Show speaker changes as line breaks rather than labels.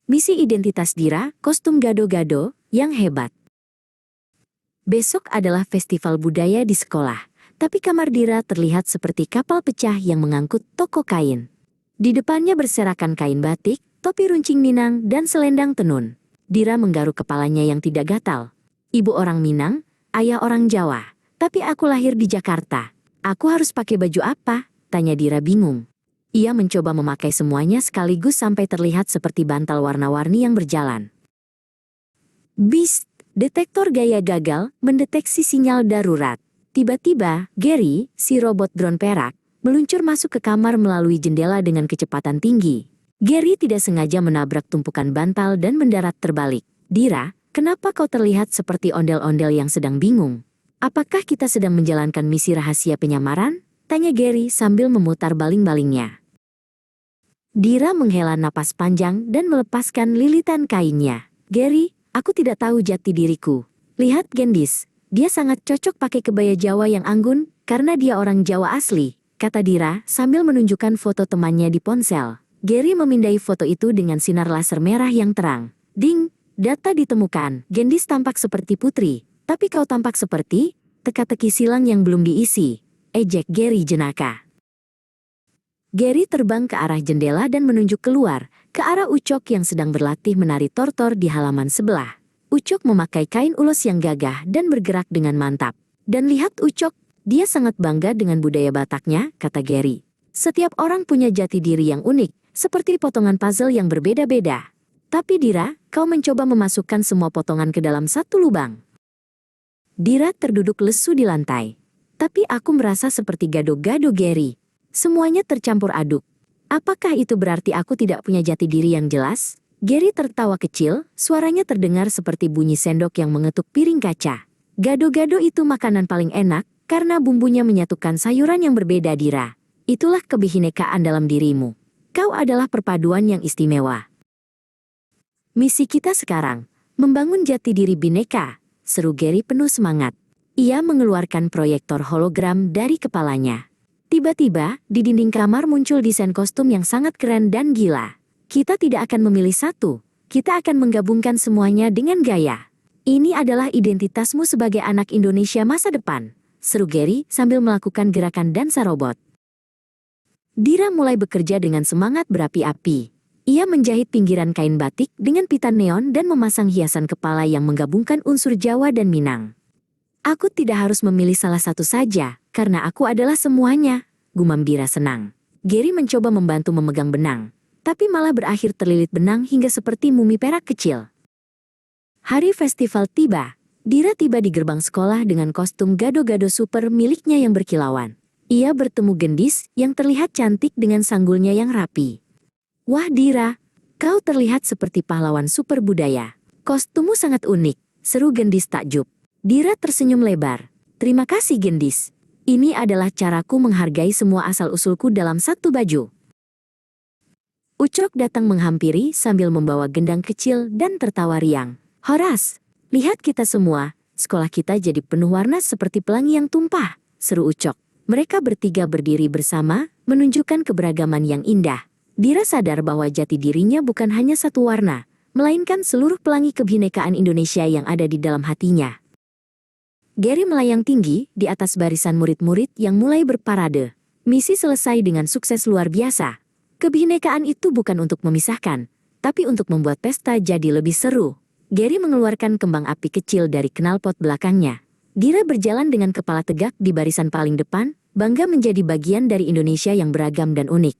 Misi identitas Dira, kostum gado-gado, yang hebat. Besok adalah festival budaya di sekolah, tapi kamar Dira terlihat seperti kapal pecah yang mengangkut toko kain. Di depannya berserakan kain batik, topi runcing Minang, dan selendang tenun. Dira menggaruk kepalanya yang tidak gatal. Ibu orang Minang, ayah orang Jawa, tapi aku lahir di Jakarta. Aku harus pakai baju apa? Tanya Dira bingung. Ia mencoba memakai semuanya sekaligus sampai terlihat seperti bantal warna-warni yang berjalan. Beast, detektor gaya gagal, mendeteksi sinyal darurat. Tiba-tiba, Gary, si robot drone perak, meluncur masuk ke kamar melalui jendela dengan kecepatan tinggi. Gary tidak sengaja menabrak tumpukan bantal dan mendarat terbalik. Dira, kenapa kau terlihat seperti ondel-ondel yang sedang bingung? Apakah kita sedang menjalankan misi rahasia penyamaran? Tanya Gary sambil memutar baling-balingnya. Dira menghela napas panjang dan melepaskan lilitan kainnya. Gary, aku tidak tahu jati diriku. Lihat Gendis, dia sangat cocok pakai kebaya Jawa yang anggun, karena dia orang Jawa asli, kata Dira sambil menunjukkan foto temannya di ponsel. Gary memindai foto itu dengan sinar laser merah yang terang. Ding, data ditemukan. Gendis tampak seperti putri, tapi kau tampak seperti teka-teki silang yang belum diisi. Ejek Gary jenaka. Gary terbang ke arah jendela dan menunjuk keluar, ke arah Ucok yang sedang berlatih menari tortor di halaman sebelah. Ucok memakai kain ulos yang gagah dan bergerak dengan mantap. Dan lihat Ucok, dia sangat bangga dengan budaya Bataknya, kata Gary. Setiap orang punya jati diri yang unik, seperti potongan puzzle yang berbeda-beda. Tapi Dira, kau mencoba memasukkan semua potongan ke dalam satu lubang. Dira terduduk lesu di lantai. Tapi aku merasa seperti gado-gado Gary. Semuanya tercampur aduk. Apakah itu berarti aku tidak punya jati diri yang jelas? Gary tertawa kecil, suaranya terdengar seperti bunyi sendok yang mengetuk piring kaca. Gado-gado itu makanan paling enak, karena bumbunya menyatukan sayuran yang berbeda Dira. Itulah kebinekaan dalam dirimu. Kau adalah perpaduan yang istimewa. Misi kita sekarang, membangun jati diri bineka, seru Gary penuh semangat. Ia mengeluarkan proyektor hologram dari kepalanya. Tiba-tiba, di dinding kamar muncul desain kostum yang sangat keren dan gila. Kita tidak akan memilih satu, kita akan menggabungkan semuanya dengan gaya. Ini adalah identitasmu sebagai anak Indonesia masa depan, seru Gary sambil melakukan gerakan dansa robot. Dira mulai bekerja dengan semangat berapi-api. Ia menjahit pinggiran kain batik dengan pita neon dan memasang hiasan kepala yang menggabungkan unsur Jawa dan Minang. Aku tidak harus memilih salah satu saja, karena aku adalah semuanya, gumam Dira senang. Gary mencoba membantu memegang benang, tapi malah berakhir terlilit benang hingga seperti mumi perak kecil. Hari festival tiba. Dira tiba di gerbang sekolah dengan kostum gado-gado super miliknya yang berkilauan. Ia bertemu Gendis yang terlihat cantik dengan sanggulnya yang rapi. Wah Dira, kau terlihat seperti pahlawan super budaya. Kostummu sangat unik, seru Gendis takjub. Dira tersenyum lebar. Terima kasih Gendis. Ini adalah caraku menghargai semua asal-usulku dalam satu baju. Ucok datang menghampiri sambil membawa gendang kecil dan tertawa riang. Horas, lihat kita semua, sekolah kita jadi penuh warna seperti pelangi yang tumpah, seru Ucok. Mereka bertiga berdiri bersama, menunjukkan keberagaman yang indah. Dira sadar bahwa jati dirinya bukan hanya satu warna, melainkan seluruh pelangi kebinekaan Indonesia yang ada di dalam hatinya. Gary melayang tinggi di atas barisan murid-murid yang mulai berparade. Misi selesai dengan sukses luar biasa. Kebinekaan itu bukan untuk memisahkan, tapi untuk membuat pesta jadi lebih seru. Gary mengeluarkan kembang api kecil dari knalpot belakangnya. Dira berjalan dengan kepala tegak di barisan paling depan, bangga menjadi bagian dari Indonesia yang beragam dan unik.